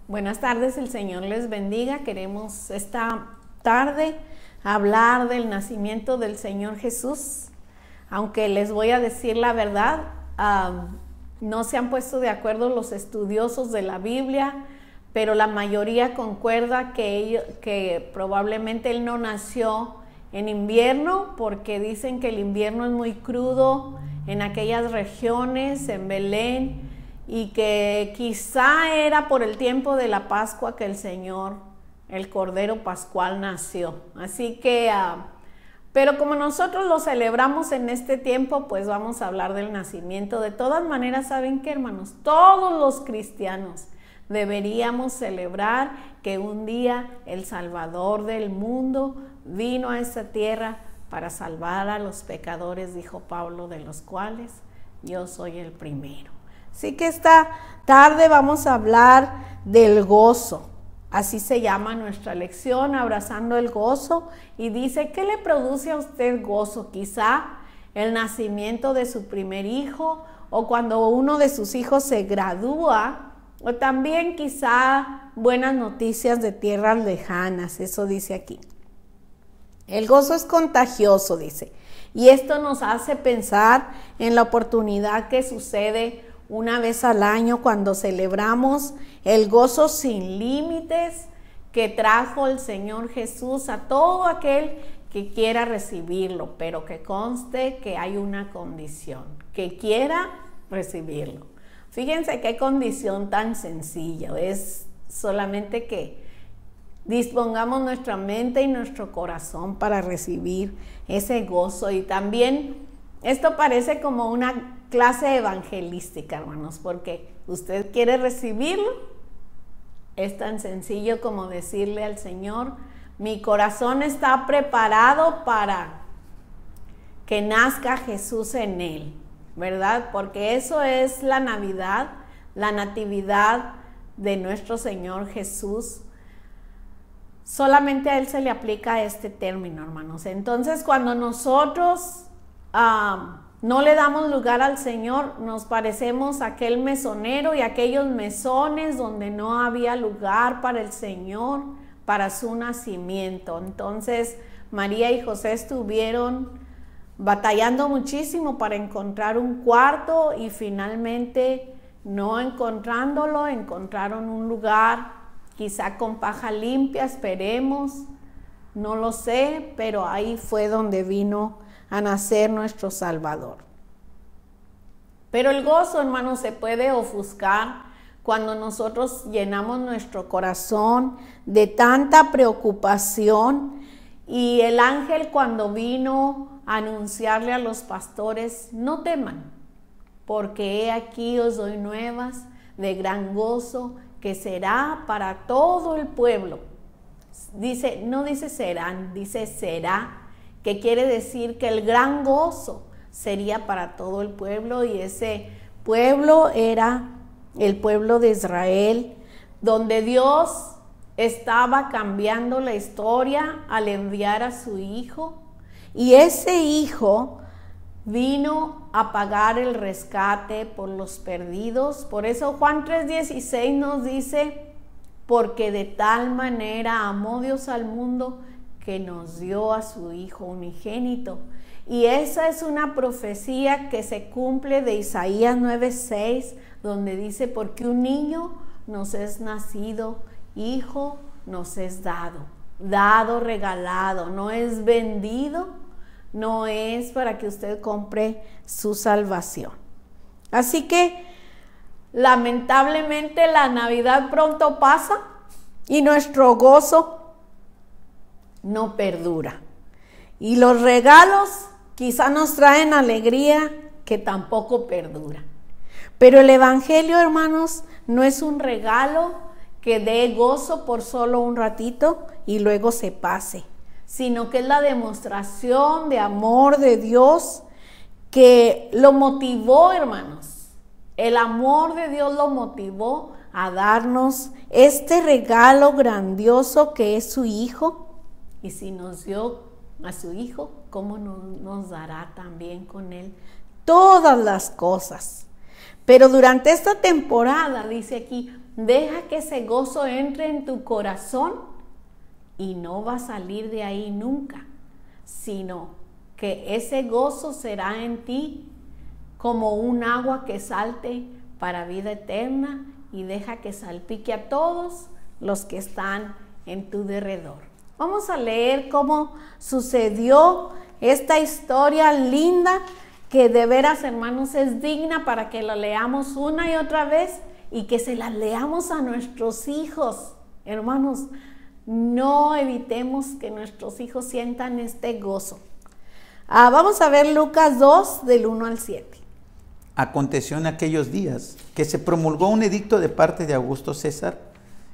Buenas tardes, el Señor les bendiga. Queremos esta tarde hablar del nacimiento del Señor Jesús. Aunque les voy a decir la verdad, no se han puesto de acuerdo los estudiosos de la Biblia, pero la mayoría concuerda que probablemente Él no nació en invierno, porque dicen que el invierno es muy crudo en aquellas regiones, en Belén, y que quizá era por el tiempo de la Pascua que el Señor, el Cordero Pascual, nació. Así que, pero como nosotros lo celebramos en este tiempo, pues vamos a hablar del nacimiento. De todas maneras, ¿saben qué, hermanos? Todos los cristianos deberíamos celebrar que un día el Salvador del mundo vino a esta tierra para salvar a los pecadores, dijo Pablo, de los cuales yo soy el primero. Así que esta tarde vamos a hablar del gozo. Así se llama nuestra lección, abrazando el gozo. Y dice, ¿qué le produce a usted gozo? Quizá el nacimiento de su primer hijo, o cuando uno de sus hijos se gradúa, o también quizá buenas noticias de tierras lejanas. Eso dice aquí. El gozo es contagioso, dice. Y esto nos hace pensar en la oportunidad que sucede una vez al año cuando celebramos el gozo sin límites que trajo el Señor Jesús a todo aquel que quiera recibirlo, pero que conste que hay una condición, que quiera recibirlo. Fíjense qué condición tan sencilla, es solamente que dispongamos nuestra mente y nuestro corazón para recibir ese gozo. Y también esto parece como una clase evangelística, hermanos, porque usted quiere recibirlo. Es tan sencillo como decirle al Señor, mi corazón está preparado para que nazca Jesús en él, ¿verdad? Porque eso es la Navidad, la natividad de nuestro Señor Jesús. Solamente a Él se le aplica este término, hermanos. Entonces, cuando nosotros no le damos lugar al Señor, nos parecemos a aquel mesonero y aquellos mesones donde no había lugar para el Señor, para su nacimiento. Entonces, María y José estuvieron batallando muchísimo para encontrar un cuarto y finalmente, no encontrándolo, encontraron un lugar, quizá con paja limpia, esperemos, no lo sé, pero ahí fue donde vino a nacer nuestro Salvador. Pero el gozo, hermanos, se puede ofuscar cuando nosotros llenamos nuestro corazón de tanta preocupación. Y el ángel, cuando vino a anunciarle a los pastores, no teman, porque he aquí os doy nuevas de gran gozo, que será para todo el pueblo. Dice, no dice serán, dice será, que quiere decir que el gran gozo sería para todo el pueblo, y ese pueblo era el pueblo de Israel, donde Dios estaba cambiando la historia al enviar a su hijo, y ese hijo vino a pagar el rescate por los perdidos. Por eso Juan 3:16 nos dice, porque de tal manera amó Dios al mundo que nos dio a su Hijo unigénito. Y esa es una profecía que se cumple de Isaías 9:6, donde dice, porque un niño nos es nacido, hijo nos es dado, regalado, no es vendido, no es para que usted compre su salvación. Así que, lamentablemente, la Navidad pronto pasa y nuestro gozo no perdura. Y los regalos quizá nos traen alegría que tampoco perdura. Pero el Evangelio, hermanos, no es un regalo que dé gozo por solo un ratito y luego se pase, sino que es la demostración de amor de Dios que lo motivó, hermanos. El amor de Dios lo motivó a darnos este regalo grandioso que es su Hijo. Y si nos dio a su Hijo, ¿cómo no nos dará también con Él todas las cosas? Pero durante esta temporada, dice aquí, deja que ese gozo entre en tu corazón y no va a salir de ahí nunca, sino que ese gozo será en ti como un agua que salte para vida eterna y deja que salpique a todos los que están en tu derredor. Vamos a leer cómo sucedió esta historia linda que de veras, hermanos, es digna para que la leamos una y otra vez y que se la leamos a nuestros hijos. Hermanos, no evitemos que nuestros hijos sientan este gozo. Vamos a ver Lucas 2, del 1 al 7. Aconteció en aquellos días que se promulgó un edicto de parte de Augusto César,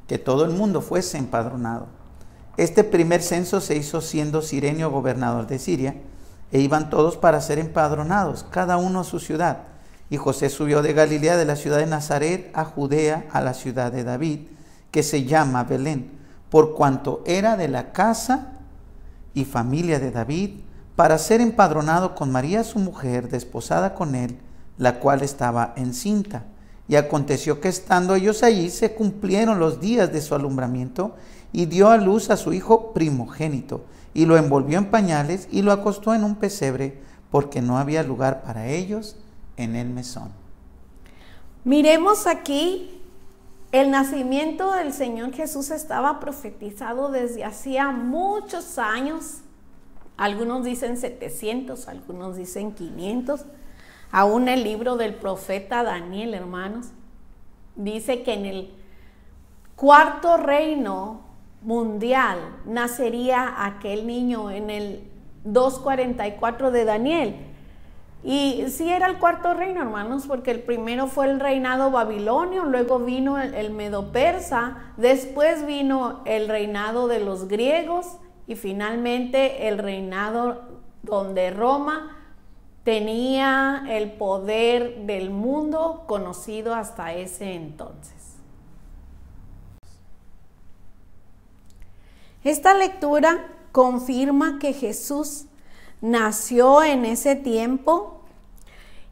que todo el mundo fuese empadronado. Este primer censo se hizo siendo Cirenio gobernador de Siria, e iban todos para ser empadronados, cada uno a su ciudad. Y José subió de Galilea, de la ciudad de Nazaret, a Judea, a la ciudad de David, que se llama Belén, por cuanto era de la casa y familia de David, para ser empadronado con María su mujer, desposada con él, la cual estaba encinta. Y aconteció que estando ellos allí, se cumplieron los días de su alumbramiento, y dio a luz a su hijo primogénito, y lo envolvió en pañales, y lo acostó en un pesebre, porque no había lugar para ellos en el mesón. Miremos aquí, el nacimiento del Señor Jesús estaba profetizado desde hacía muchos años. Algunos dicen 700, algunos dicen 500. Aún el libro del profeta Daniel, hermanos, dice que en el cuarto reino mundial nacería aquel niño, en el 2:44 de Daniel. Y sí era el cuarto reino, hermanos, porque el primero fue el reinado babilonio, luego vino el medo-persa, después vino el reinado de los griegos y finalmente el reinado donde Roma tenía el poder del mundo conocido hasta ese entonces. Esta lectura confirma que Jesús nació en ese tiempo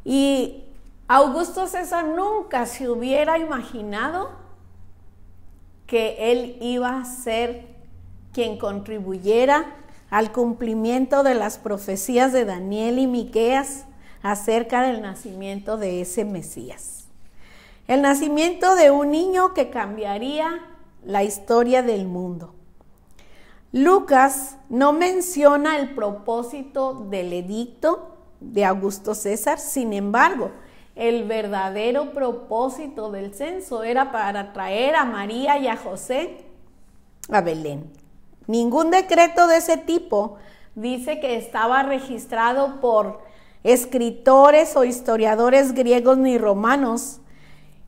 y Augusto César nunca se hubiera imaginado que él iba a ser quien contribuyera al cumplimiento de las profecías de Daniel y Miqueas acerca del nacimiento de ese Mesías. El nacimiento de un niño que cambiaría la historia del mundo. Lucas no menciona el propósito del edicto de Augusto César, sin embargo, el verdadero propósito del censo era para traer a María y a José a Belén. Ningún decreto de ese tipo dice que estaba registrado por escritores o historiadores griegos ni romanos,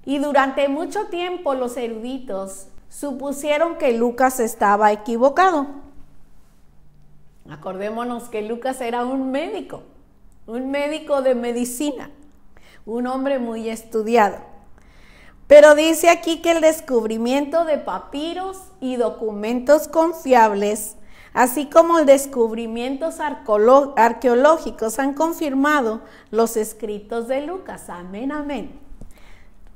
y durante mucho tiempo los eruditos supusieron que Lucas estaba equivocado. Acordémonos que Lucas era un médico de medicina, un hombre muy estudiado. Pero dice aquí que el descubrimiento de papiros y documentos confiables, así como el descubrimientos arqueológicos, han confirmado los escritos de Lucas. Amén, amén.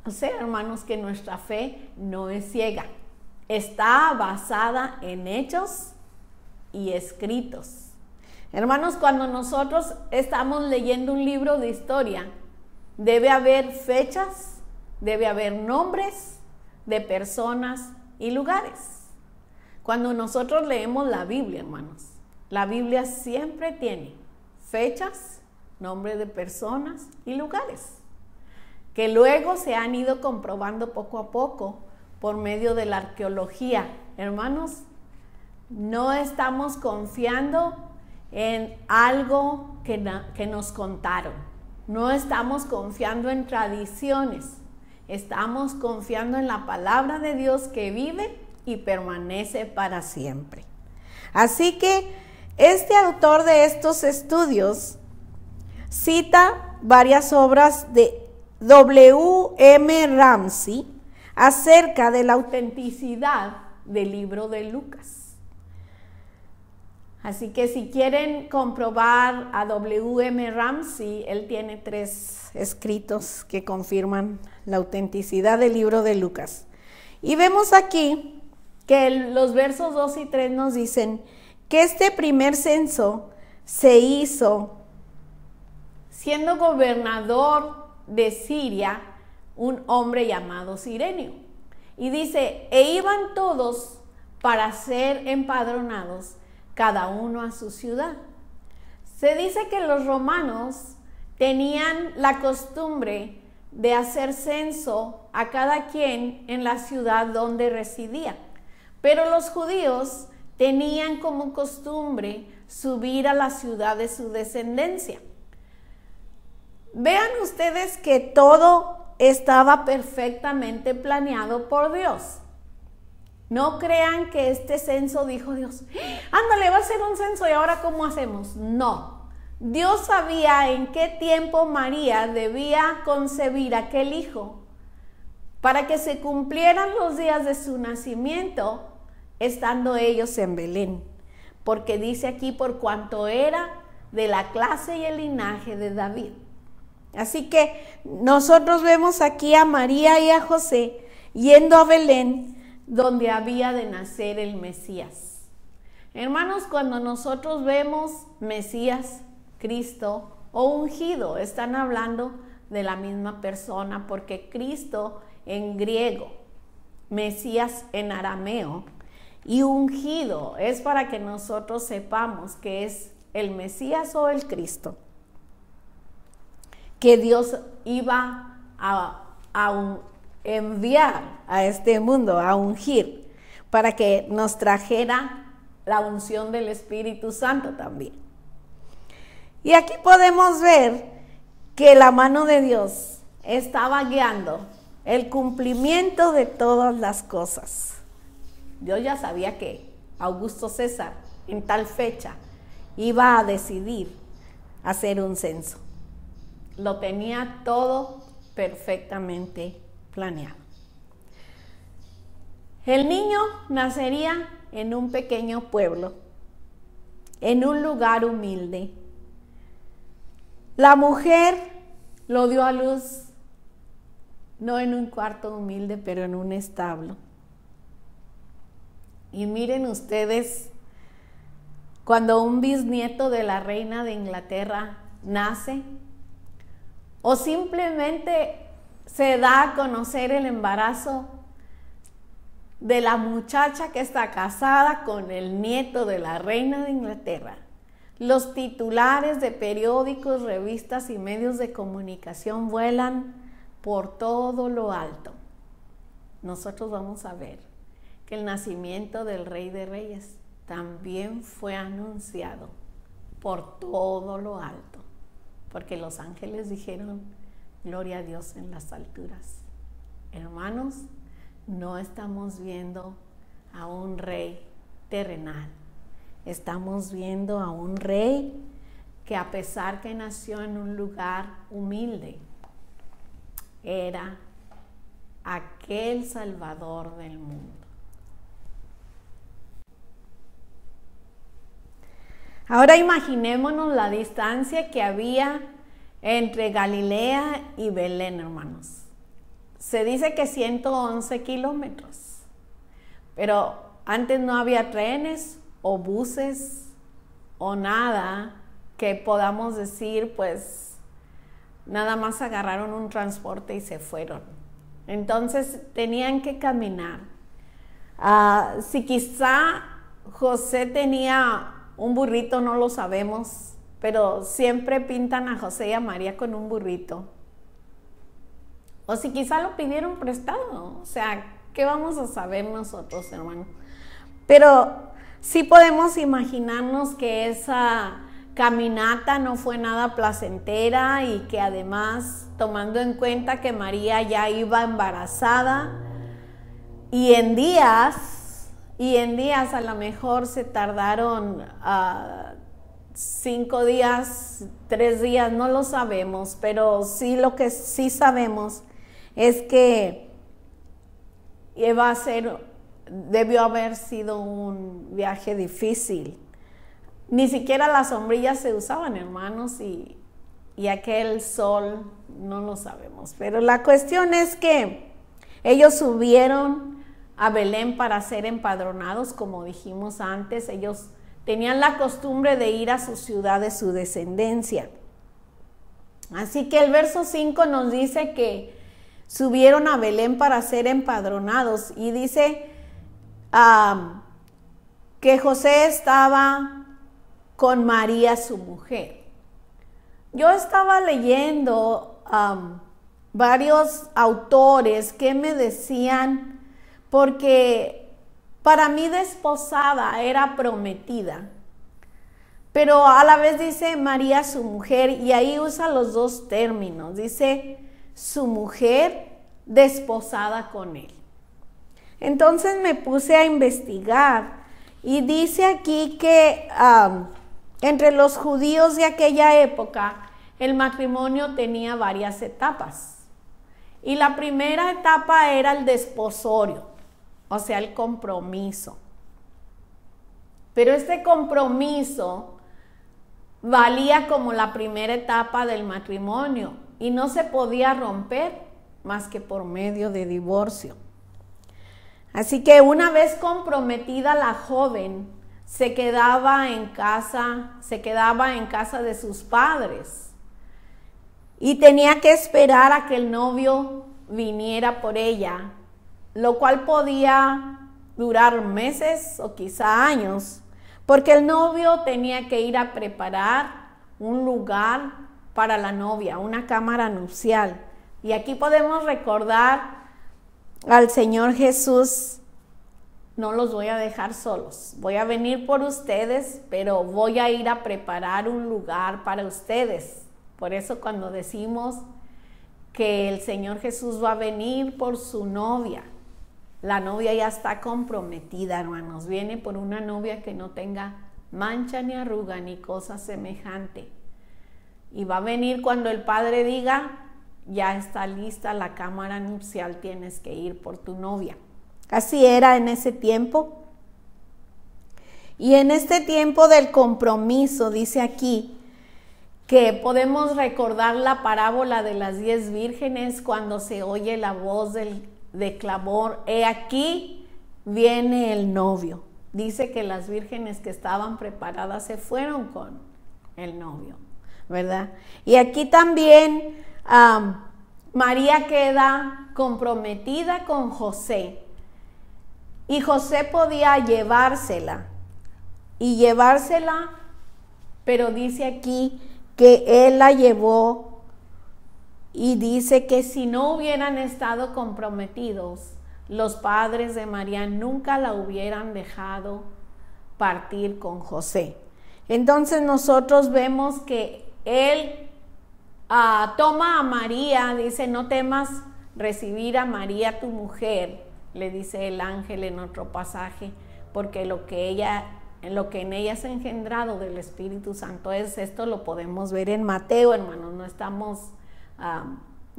O sea, hermanos, que nuestra fe no es ciega. Está basada en hechos y escritos. Hermanos, cuando nosotros estamos leyendo un libro de historia, debe haber fechas, debe haber nombres de personas y lugares. Cuando nosotros leemos la Biblia, hermanos, la Biblia siempre tiene fechas, nombres de personas y lugares, que luego se han ido comprobando poco a poco por medio de la arqueología. Hermanos, no estamos confiando en algo que nos contaron. No estamos confiando en tradiciones. Estamos confiando en la palabra de Dios que vive y permanece para siempre. Así que este autor de estos estudios cita varias obras de W.M. Ramsey acerca de la autenticidad del libro de Lucas. Así que si quieren comprobar a W.M. Ramsey, él tiene 3 escritos que confirman la autenticidad del libro de Lucas. Y vemos aquí que los versos 2 y 3 nos dicen que este primer censo se hizo siendo gobernador de Siria un hombre llamado Cirenio. Y dice, e iban todos para ser empadronados, cada uno a su ciudad. Se dice que los romanos tenían la costumbre de hacer censo a cada quien en la ciudad donde residía, pero los judíos tenían como costumbre subir a la ciudad de su descendencia. Vean ustedes que todo estaba perfectamente planeado por Dios. No crean que este censo dijo Dios, ándale, va a ser un censo y ahora ¿cómo hacemos? No, Dios sabía en qué tiempo María debía concebir aquel hijo para que se cumplieran los días de su nacimiento, estando ellos en Belén. Porque dice aquí, por cuanto era de la clase y el linaje de David. Así que nosotros vemos aquí a María y a José yendo a Belén, donde había de nacer el Mesías. Hermanos, cuando nosotros vemos Mesías, Cristo o ungido, están hablando de la misma persona, porque Cristo en griego, Mesías en arameo y ungido es para que nosotros sepamos que es el Mesías o el Cristo que Dios iba a enviar a este mundo, a ungir, para que nos trajera la unción del Espíritu Santo también. Y aquí podemos ver que la mano de Dios estaba guiando el cumplimiento de todas las cosas. Dios ya sabía que Augusto César en tal fecha iba a decidir hacer un censo. Lo tenía todo perfectamente planeado. El niño nacería en un pequeño pueblo, en un lugar humilde. La mujer lo dio a luz, no en un cuarto humilde, pero en un establo. Y miren ustedes, cuando un bisnieto de la reina de Inglaterra nace, o simplemente se da a conocer el embarazo de la muchacha que está casada con el nieto de la reina de Inglaterra, los titulares de periódicos, revistas y medios de comunicación vuelan por todo lo alto. Nosotros vamos a ver que el nacimiento del Rey de Reyes también fue anunciado por todo lo alto, porque los ángeles dijeron, gloria a Dios en las alturas. Hermanos, no estamos viendo a un rey terrenal, estamos viendo a un rey que, a pesar que nació en un lugar humilde, era aquel Salvador del mundo. Ahora imaginémonos la distancia que había entre Galilea y Belén, hermanos. Se dice que 111 kilómetros, pero antes no había trenes o buses o nada que podamos decir, pues nada más agarraron un transporte y se fueron. Entonces tenían que caminar. Si quizá José tenía un burrito, no lo sabemos, pero siempre pintan a José y a María con un burrito. O si quizá lo pidieron prestado, o sea, ¿qué vamos a saber nosotros, hermanos? Pero sí podemos imaginarnos que esa caminata no fue nada placentera y que además, tomando en cuenta que María ya iba embarazada y en días a lo mejor se tardaron 5 días, 3 días, no lo sabemos, pero sí lo que sí sabemos es que debió haber sido un viaje difícil Ni siquiera las sombrillas se usaban, hermanos, y aquel sol no lo sabemos. Pero la cuestión es que ellos subieron a Belén para ser empadronados, como dijimos antes. Ellos tenían la costumbre de ir a su ciudad de su descendencia. Así que el verso 5 nos dice que subieron a Belén para ser empadronados, y dice que José estaba con María, su mujer. Yo estaba leyendo varios autores que me decían, porque para mí desposada era prometida, pero a la vez dice María, su mujer, y ahí usa los dos términos, dice su mujer desposada con él. Entonces me puse a investigar, y dice aquí que entre los judíos de aquella época el matrimonio tenía varias etapas, y la primera etapa era el desposorio, o sea, el compromiso. Pero este compromiso valía como la primera etapa del matrimonio y no se podía romper más que por medio de divorcio. Así que una vez comprometida, la joven se quedaba en casa de sus padres y tenía que esperar a que el novio viniera por ella, lo cual podía durar meses o quizá años, porque el novio tenía que ir a preparar un lugar para la novia, una cámara nupcial. Y aquí podemos recordar al Señor Jesús: no los voy a dejar solos, voy a venir por ustedes, pero voy a ir a preparar un lugar para ustedes. Por eso cuando decimos que el Señor Jesús va a venir por su novia, la novia ya está comprometida, hermanos. Viene por una novia que no tenga mancha ni arruga ni cosa semejante. Y va a venir cuando el Padre diga: ya está lista la cámara nupcial, tienes que ir por tu novia. Así era en ese tiempo. Y en este tiempo del compromiso, dice aquí, que podemos recordar la parábola de las 10 vírgenes cuando se oye la voz de clamor: he aquí viene el novio. Dice que las vírgenes que estaban preparadas se fueron con el novio, ¿verdad? Y aquí también María queda comprometida con José, y José podía llevársela, pero dice aquí que él la llevó, y dice que si no hubieran estado comprometidos, los padres de María nunca la hubieran dejado partir con José. Entonces nosotros vemos que él toma a María, dice: no temas recibir a María tu mujer, le dice el ángel en otro pasaje, porque lo que en ella es engendrado del Espíritu Santo es esto. Lo podemos ver en Mateo, hermanos, no estamos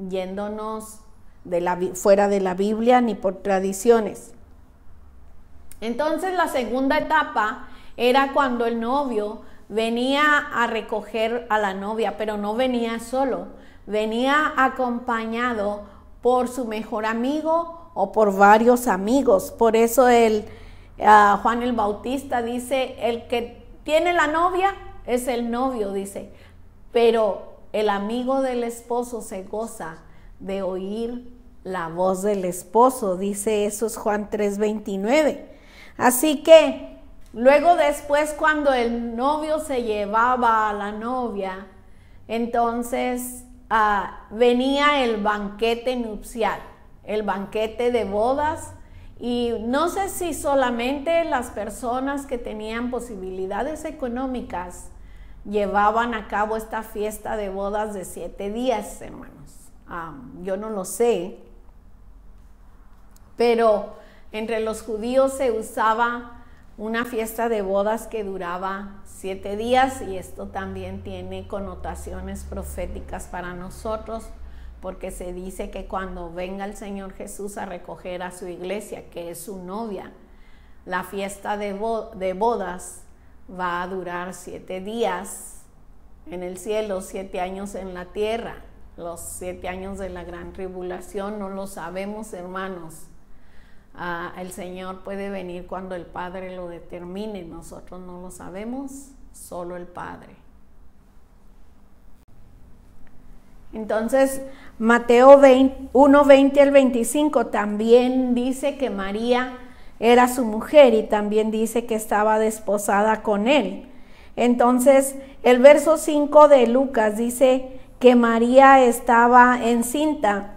yéndonos fuera de la Biblia ni por tradiciones. Entonces la segunda etapa era cuando el novio venía a recoger a la novia, pero no venía solo, venía acompañado por su mejor amigo o por varios amigos. Por eso Juan el Bautista dice: el que tiene la novia es el novio, dice, pero el amigo del esposo se goza de oír la voz del esposo, dice eso es Juan 3:29. Así que luego después, cuando el novio se llevaba a la novia, entonces venía el banquete nupcial, el banquete de bodas. Y no sé si solamente las personas que tenían posibilidades económicas llevaban a cabo esta fiesta de bodas de 7 días, hermanos. Yo no lo sé, pero entre los judíos se usaba una fiesta de bodas que duraba 7 días, y esto también tiene connotaciones proféticas para nosotros, porque se dice que cuando venga el Señor Jesús a recoger a su iglesia, que es su novia, la fiesta de bodas va a durar 7 días en el cielo, 7 años en la tierra. Los 7 años de la gran tribulación no lo sabemos, hermanos. El Señor puede venir cuando el Padre lo determine. Nosotros no lo sabemos, solo el Padre. Entonces, Mateo 1:20 al 25 también dice que María era su mujer y también dice que estaba desposada con él. Entonces, el verso 5 de Lucas dice que María estaba encinta.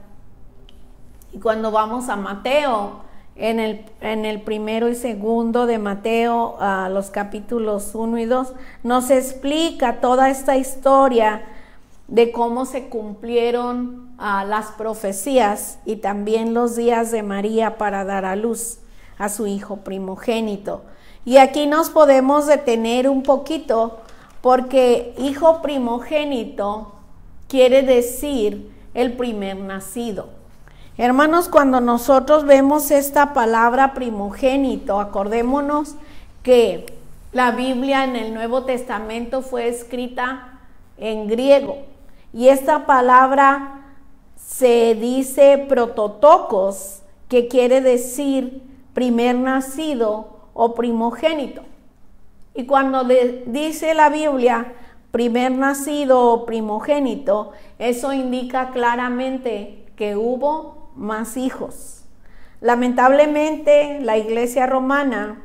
Y cuando vamos a Mateo, en el primero y segundo de Mateo, los capítulos 1 y 2, nos explica toda esta historia de cómo se cumplieron las profecías y también los días de María para dar a luz a su hijo primogénito. Y aquí nos podemos detener un poquito porque hijo primogénito quiere decir el primer nacido. Hermanos, cuando nosotros vemos esta palabra primogénito, acordémonos que la Biblia en el Nuevo Testamento fue escrita en griego y esta palabra se dice prototokos, que quiere decir primer nacido o primogénito. Y cuando dice la Biblia primer nacido o primogénito, eso indica claramente que hubo más hijos. Lamentablemente, la Iglesia romana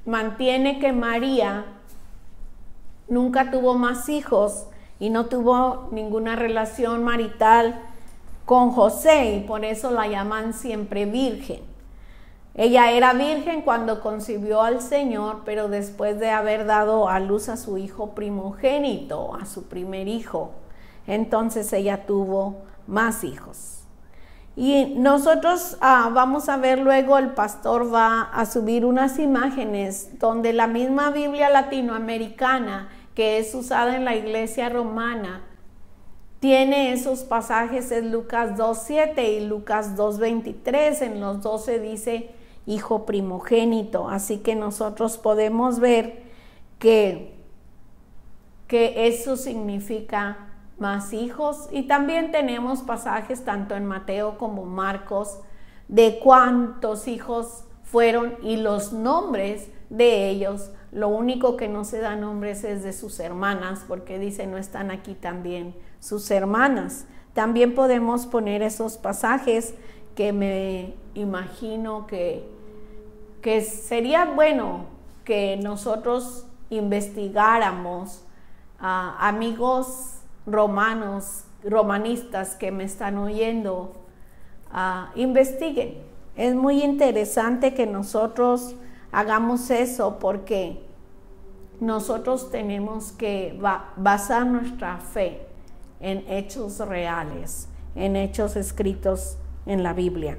mantiene que María nunca tuvo más hijos y no tuvo ninguna relación marital con José, y por eso la llaman siempre virgen. Ella era virgen cuando concibió al Señor, pero después de haber dado a luz a su hijo primogénito, a su primer hijo, entonces ella tuvo más hijos. Y nosotros vamos a ver luego, el pastor va a subir unas imágenes donde la misma Biblia latinoamericana, que es usada en la Iglesia romana, tiene esos pasajes en Lucas 2:7 y Lucas 2:23. En los 12 dice hijo primogénito, así que nosotros podemos ver que eso significa más hijos. Y también tenemos pasajes tanto en Mateo como Marcos de cuántos hijos fueron y los nombres de ellos. Lo único que no se da nombres es de sus hermanas, porque dice no están aquí también sus hermanas. También podemos poner esos pasajes que me imagino que sería bueno que nosotros investigáramos. Amigos romanistas que me están oyendo, investiguen. Es muy interesante que nosotros hagamos eso, porque nosotros tenemos que basar nuestra fe en hechos reales, en hechos escritos en la Biblia.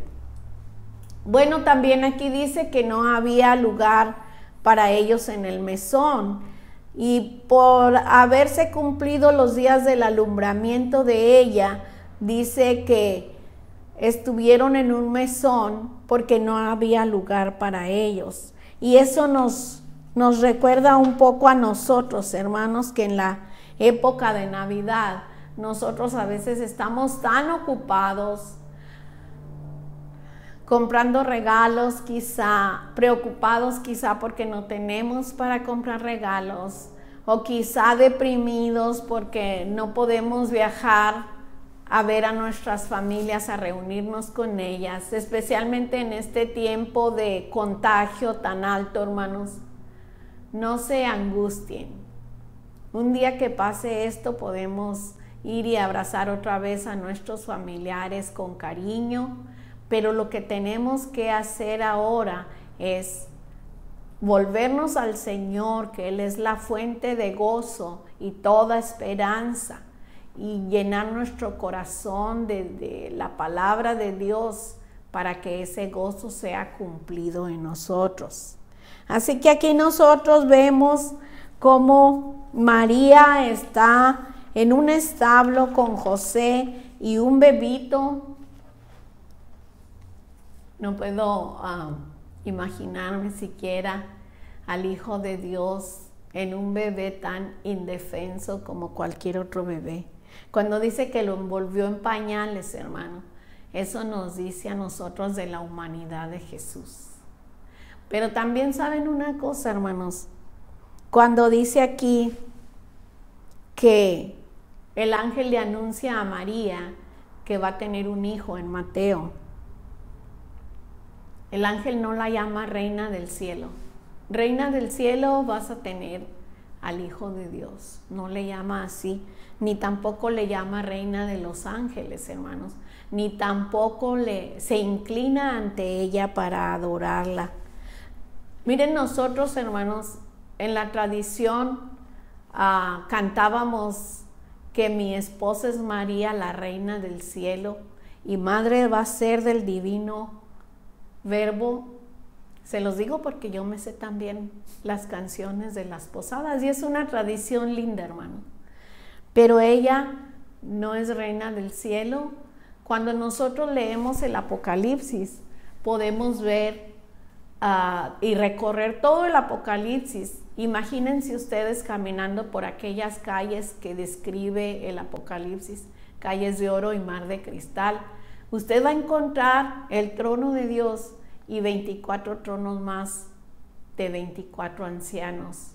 Bueno, también aquí dice que no había lugar para ellos en el mesón, y por haberse cumplido los días del alumbramiento de ella, dice que estuvieron en un mesón porque no había lugar para ellos. Y eso nos recuerda un poco a nosotros, hermanos, que en la época de Navidad nosotros a veces estamos tan ocupados comprando regalos, quizá preocupados quizá porque no tenemos para comprar regalos, o quizá deprimidos porque no podemos viajar a ver a nuestras familias, a reunirnos con ellas, especialmente en este tiempo de contagio tan alto, hermanos. No se angustien. Un día que pase esto podemos ir y abrazar otra vez a nuestros familiares con cariño, pero lo que tenemos que hacer ahora es volvernos al Señor, que Él es la fuente de gozo y toda esperanza, y llenar nuestro corazón de la palabra de Dios para que ese gozo sea cumplido en nosotros. Así que aquí nosotros vemos cómo María está en un establo con José y un bebito. No puedo imaginarme siquiera al Hijo de Dios en un bebé tan indefenso como cualquier otro bebé. Cuando dice que lo envolvió en pañales, hermano, eso nos dice a nosotros de la humanidad de Jesús. Pero también saben una cosa, hermanos, cuando dice aquí que el ángel le anuncia a María que va a tener un hijo en Mateo, el ángel no la llama reina del cielo. Reina del cielo vas a tener al Hijo de Dios. No le llama así, ni tampoco le llama reina de los ángeles, hermanos, ni tampoco se inclina ante ella para adorarla. Miren, nosotros, hermanos, en la tradición cantábamos que mi esposa es María, la reina del cielo, y madre va a ser del divino Verbo. Se los digo porque yo me sé también las canciones de las posadas y es una tradición linda, hermano. Pero ella no es reina del cielo. Cuando nosotros leemos el Apocalipsis, podemos ver y recorrer todo el Apocalipsis. Imagínense ustedes caminando por aquellas calles que describe el Apocalipsis, calles de oro y mar de cristal. Usted va a encontrar el trono de Dios y 24 tronos más de 24 ancianos.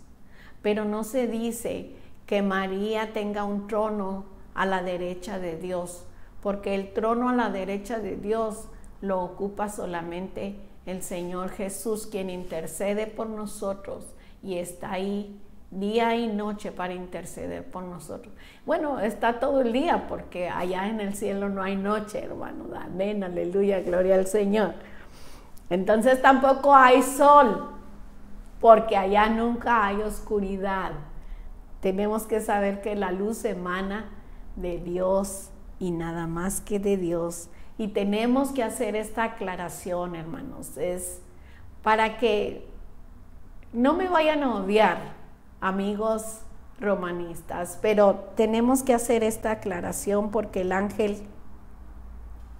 Pero no se dice que María tenga un trono a la derecha de Dios, porque el trono a la derecha de Dios lo ocupa solamente el Señor Jesús, quien intercede por nosotros y está ahí día y noche para interceder por nosotros. Bueno, está todo el día porque allá en el cielo no hay noche, hermano. Amén, aleluya, gloria al Señor. Entonces tampoco hay sol, porque allá nunca hay oscuridad. Tenemos que saber que la luz emana de Dios y nada más que de Dios. Y tenemos que hacer esta aclaración, hermanos. Es para que no me vayan a odiar, amigos romanistas, pero tenemos que hacer esta aclaración porque el ángel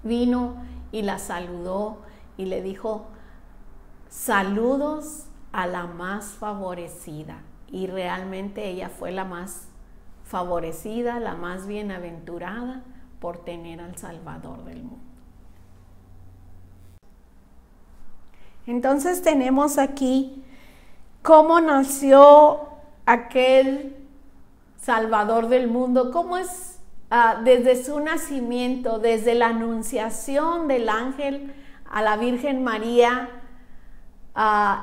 vino y la saludó y le dijo: saludos a la más favorecida. Y realmente ella fue la más favorecida, la más bienaventurada por tener al Salvador del mundo. Entonces tenemos aquí cómo nació aquel Salvador del mundo, cómo es desde su nacimiento, desde la anunciación del ángel a la Virgen María.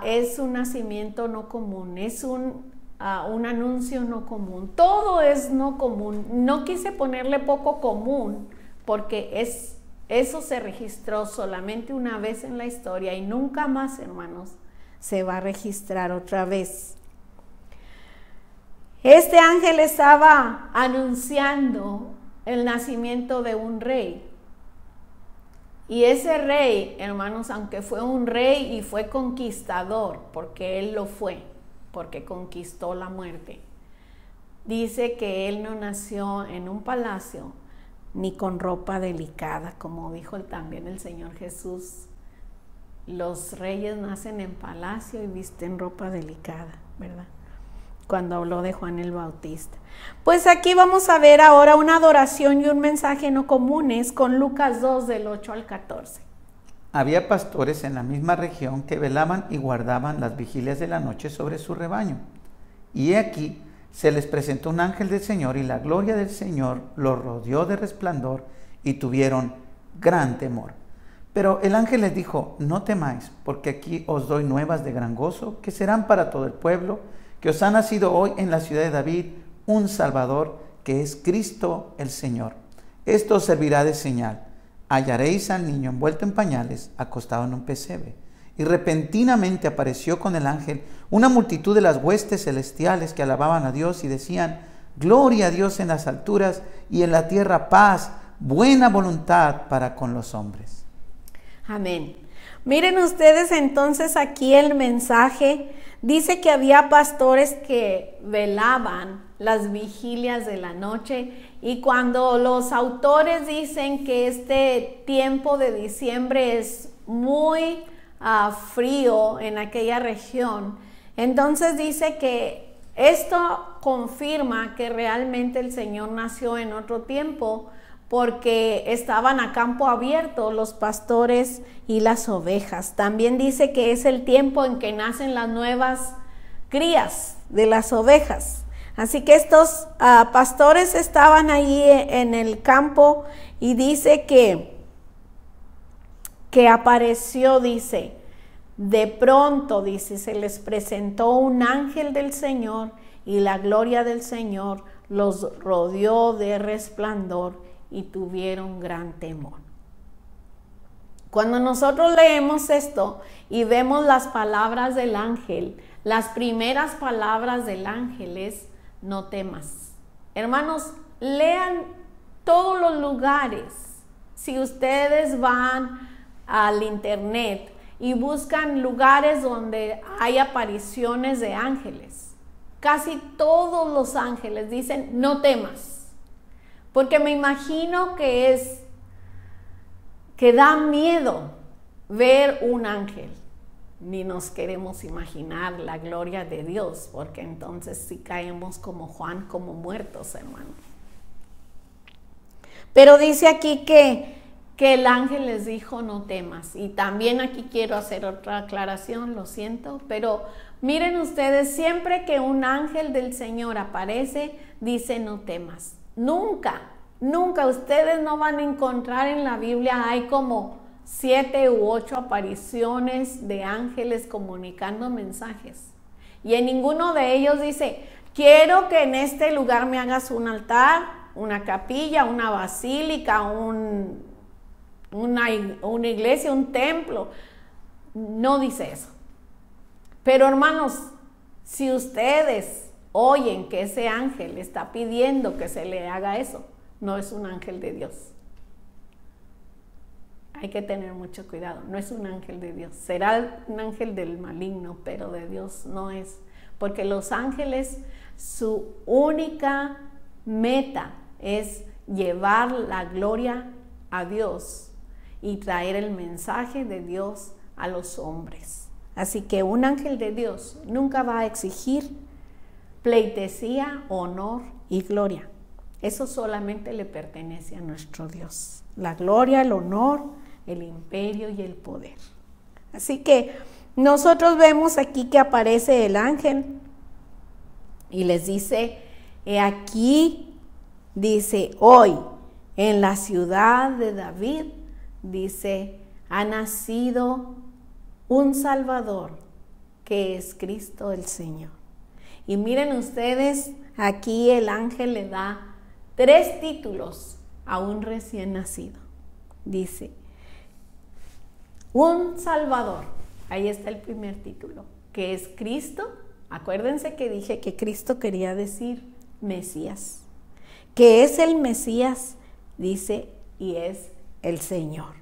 Es un nacimiento no común, es un anuncio no común, todo es no común. No quise ponerle poco común porque eso se registró solamente una vez en la historia y nunca más, hermanos, se va a registrar otra vez. Este ángel estaba anunciando el nacimiento de un rey. Y ese rey, hermanos, aunque fue un rey y fue conquistador, porque él lo fue, porque conquistó la muerte, dice que él no nació en un palacio ni con ropa delicada, como dijo también el Señor Jesús. Los reyes nacen en palacio y visten ropa delicada, ¿verdad? Cuando habló de Juan el Bautista. Pues aquí vamos a ver ahora una adoración y un mensaje no comunes con Lucas 2 del 8 al 14. Había pastores en la misma región que velaban y guardaban las vigilias de la noche sobre su rebaño. Y he aquí, se les presentó un ángel del Señor y la gloria del Señor los rodeó de resplandor y tuvieron gran temor. Pero el ángel les dijo: no temáis, porque aquí os doy nuevas de gran gozo, que serán para todo el pueblo, que os ha nacido hoy en la ciudad de David un Salvador, que es Cristo el Señor. Esto os servirá de señal: hallaréis al niño envuelto en pañales, acostado en un pesebre. Y repentinamente apareció con el ángel una multitud de las huestes celestiales que alababan a Dios y decían: gloria a Dios en las alturas y en la tierra paz, buena voluntad para con los hombres. Amén. Miren ustedes entonces aquí el mensaje. Dice que había pastores que velaban las vigilias de la noche, y cuando los autores dicen que este tiempo de diciembre es muy frío en aquella región, entonces dice que Esto confirma que realmente el Señor nació en otro tiempo, porque estaban a campo abierto los pastores y las ovejas. También dice que es el tiempo en que nacen las nuevas crías de las ovejas. Así que estos pastores estaban ahí en el campo, y dice que apareció, dice, de pronto, dice, se les presentó un ángel del Señor, y la gloria del Señor los rodeó de resplandor, y tuvieron gran temor. Cuando nosotros leemos esto y vemos las palabras del ángel, las primeras palabras del ángel es: no temas. Hermanos, lean todos los lugares. Si ustedes van al internet y buscan lugares donde hay apariciones de ángeles, casi todos los ángeles dicen: no temas. Porque me imagino que da miedo ver un ángel. Ni nos queremos imaginar la gloria de Dios, porque entonces sí caemos como Juan, como muertos, hermano. Pero dice aquí que el ángel les dijo: no temas. Y también aquí quiero hacer otra aclaración, lo siento, pero miren ustedes, siempre que un ángel del Señor aparece, dice: no temas. Nunca ustedes no van a encontrar en la Biblia, hay como 7 u 8 apariciones de ángeles comunicando mensajes. Y en ninguno de ellos dice: quiero que en este lugar me hagas un altar, una capilla, una basílica, una iglesia, un templo. No dice eso. Pero hermanos, si ustedes oyen que ese ángel está pidiendo que se le haga eso, no es un ángel de Dios. Hay que tener mucho cuidado, no es un ángel de Dios. Será un ángel del maligno, pero de Dios no es. Porque los ángeles, su única meta es llevar la gloria a Dios y traer el mensaje de Dios a los hombres. Así que un ángel de Dios nunca va a exigir pleitesía, honor y gloria. Eso solamente le pertenece a nuestro Dios. La gloria, el honor, el imperio y el poder. Así que nosotros vemos aquí que aparece el ángel y les dice: he aquí, dice, hoy en la ciudad de David, dice, ha nacido un Salvador, que es Cristo el Señor. Y miren ustedes, aquí el ángel le da 3 títulos a un recién nacido. Dice: un Salvador. Ahí está el primer título, que es Cristo. Acuérdense que dije que Cristo quería decir Mesías. Que es el Mesías, dice, y es el Señor.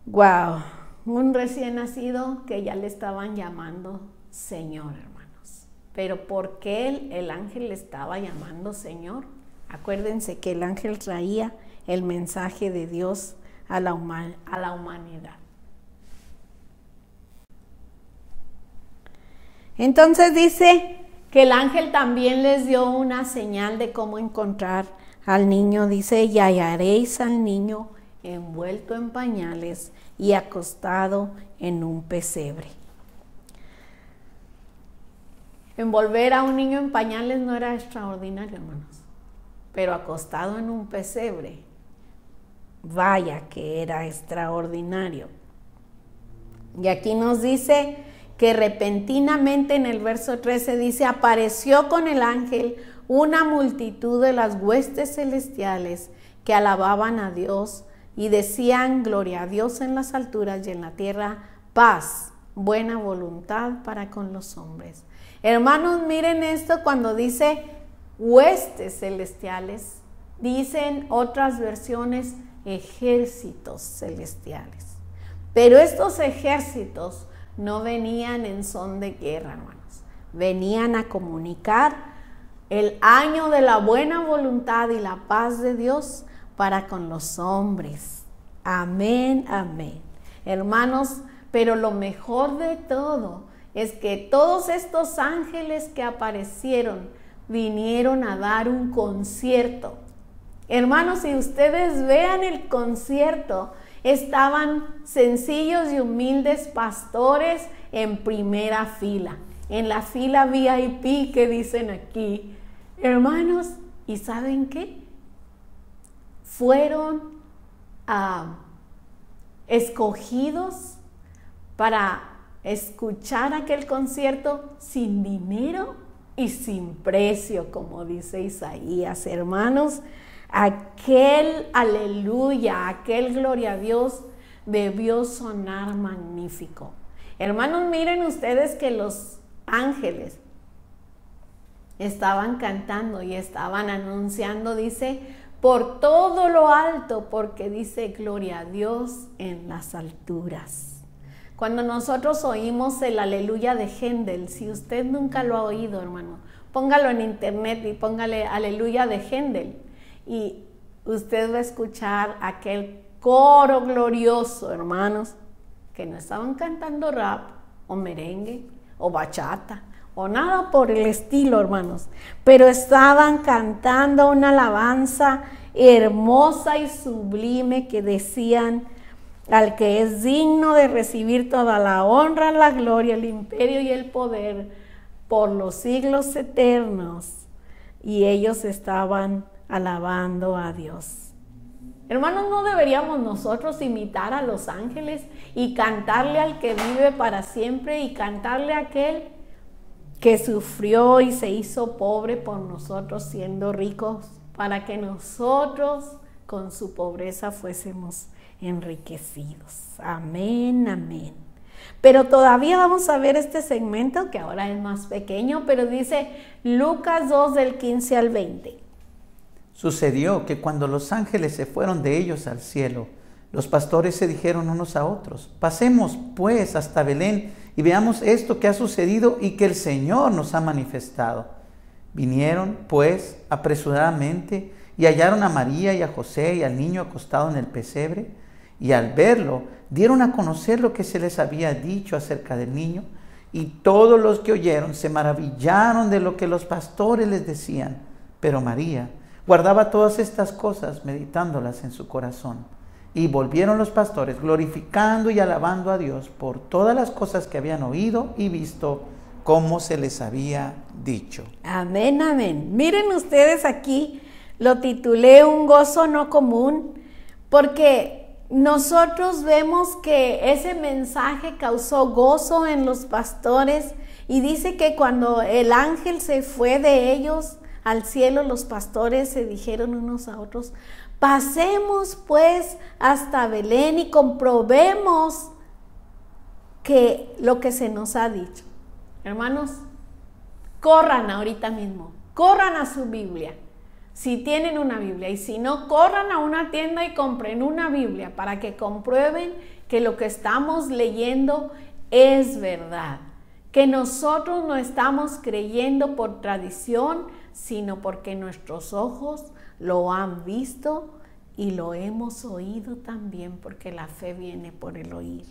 Wow, un recién nacido que ya le estaban llamando Señor, hermanos. Pero ¿por qué el ángel le estaba llamando Señor? Acuérdense que el ángel traía el mensaje de Dios a la humanidad. Entonces dice que el ángel también les dio una señal de cómo encontrar al niño. Dice: y hallaréis al niño envuelto en pañales y acostado en un pesebre. Envolver a un niño en pañales no era extraordinario, hermanos, pero acostado en un pesebre, vaya que era extraordinario. Y aquí nos dice que repentinamente, en el verso 13 dice: apareció con el ángel una multitud de las huestes celestiales que alababan a Dios y decían: gloria a Dios en las alturas, y en la tierra paz, buena voluntad para con los hombres. Hermanos, miren esto, cuando dice huestes celestiales, dicen otras versiones ejércitos celestiales. Pero estos ejércitos no venían en son de guerra, hermanos. Venían a comunicar el año de la buena voluntad y la paz de Dios para con los hombres. Amén, amén. Hermanos, pero lo mejor de todo es que todos estos ángeles que aparecieron vinieron a dar un concierto. Hermanos, si ustedes vean el concierto, estaban sencillos y humildes pastores en primera fila, en la fila VIP que dicen aquí. Hermanos, ¿y saben qué? Fueron escogidos para escuchar aquel concierto sin dinero y sin precio, como dice Isaías. Hermanos, aquel aleluya, aquel gloria a Dios debió sonar magnífico. Hermanos, miren ustedes que los ángeles estaban cantando y estaban anunciando, dice, por todo lo alto, porque dice gloria a Dios en las alturas. Cuando nosotros oímos el aleluya de Händel, si usted nunca lo ha oído, hermano, póngalo en internet y póngale aleluya de Händel y usted va a escuchar aquel coro glorioso, hermanos, que no estaban cantando rap o merengue o bachata o nada por el estilo, hermanos, pero estaban cantando una alabanza hermosa y sublime que decían: al que es digno de recibir toda la honra, la gloria, el imperio y el poder por los siglos eternos. Y ellos estaban alabando a Dios. Hermanos, ¿no deberíamos nosotros imitar a los ángeles y cantarle al que vive para siempre y cantarle a aquel que sufrió y se hizo pobre por nosotros siendo ricos, para que nosotros con su pobreza fuésemos enriquecidos? Amén, amén. Pero todavía vamos a ver este segmento que ahora es más pequeño, pero dice Lucas 2 del 15 al 20. Sucedió que cuando los ángeles se fueron de ellos al cielo, los pastores se dijeron unos a otros: pasemos pues hasta Belén y veamos esto que ha sucedido y que el Señor nos ha manifestado. Vinieron pues apresuradamente y hallaron a María y a José y al niño acostado en el pesebre, y al verlo dieron a conocer lo que se les había dicho acerca del niño, y todos los que oyeron se maravillaron de lo que los pastores les decían. Pero María guardaba todas estas cosas, meditándolas en su corazón. Y volvieron los pastores glorificando y alabando a Dios por todas las cosas que habían oído y visto, como se les había dicho. Amén, amén. Miren ustedes aquí, lo titulé Un gozo no común, porque nosotros vemos que ese mensaje causó gozo en los pastores, y dice que cuando el ángel se fue de ellos al cielo, los pastores se dijeron unos a otros: pasemos pues hasta Belén y comprobemos que lo que se nos ha dicho. Hermanos, corran ahorita mismo, corran a su Biblia, si tienen una Biblia, y si no, corran a una tienda y compren una Biblia para que comprueben que lo que estamos leyendo es verdad, que nosotros no estamos creyendo por tradición, sino porque nuestros ojos lo han visto y lo hemos oído también, porque la fe viene por el oír.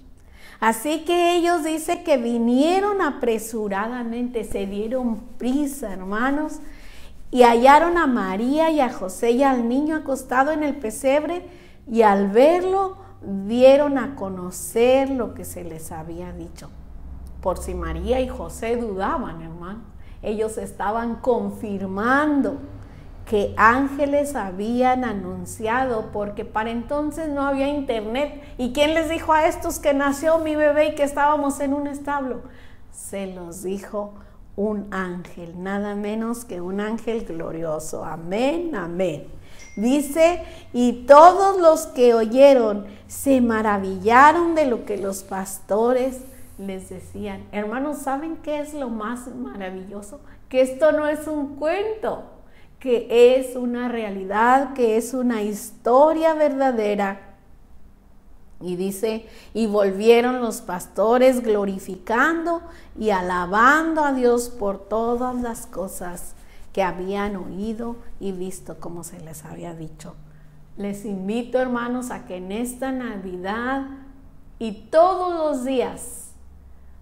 Así que ellos dicen que vinieron apresuradamente, se dieron prisa, hermanos, y hallaron a María y a José y al niño acostado en el pesebre, y al verlo dieron a conocer lo que se les había dicho. Por si María y José dudaban, hermano, ellos estaban confirmando que ángeles habían anunciado, porque para entonces no había internet. ¿Y quién les dijo a estos que nació mi bebé y que estábamos en un establo? Se los dijo un ángel, nada menos que un ángel glorioso. Amén, amén. Dice, y todos los que oyeron se maravillaron de lo que los pastores les decían. Hermanos, ¿saben qué es lo más maravilloso? Que esto no es un cuento, que es una realidad, que es una historia verdadera. Y dice, y volvieron los pastores glorificando y alabando a Dios por todas las cosas que habían oído y visto, como se les había dicho. Les invito, hermanos, a que en esta Navidad y todos los días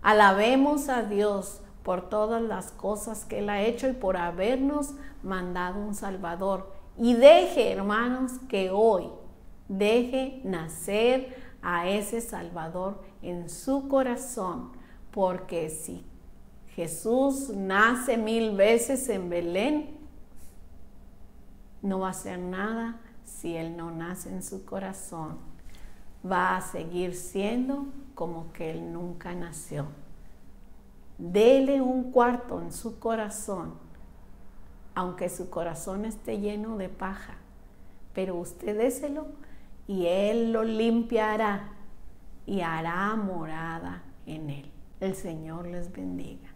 Alabemos a Dios por todas las cosas que Él ha hecho y por habernos mandado un Salvador. Y deje, hermanos, que hoy deje nacer a ese Salvador en su corazón, porque si Jesús nace 1000 veces en Belén, no va a hacer nada si Él no nace en su corazón. Va a seguir siendo como que Él nunca nació. Dele un cuarto en su corazón, aunque su corazón esté lleno de paja, pero usted déselo y Él lo limpiará y hará morada en él. El Señor les bendiga.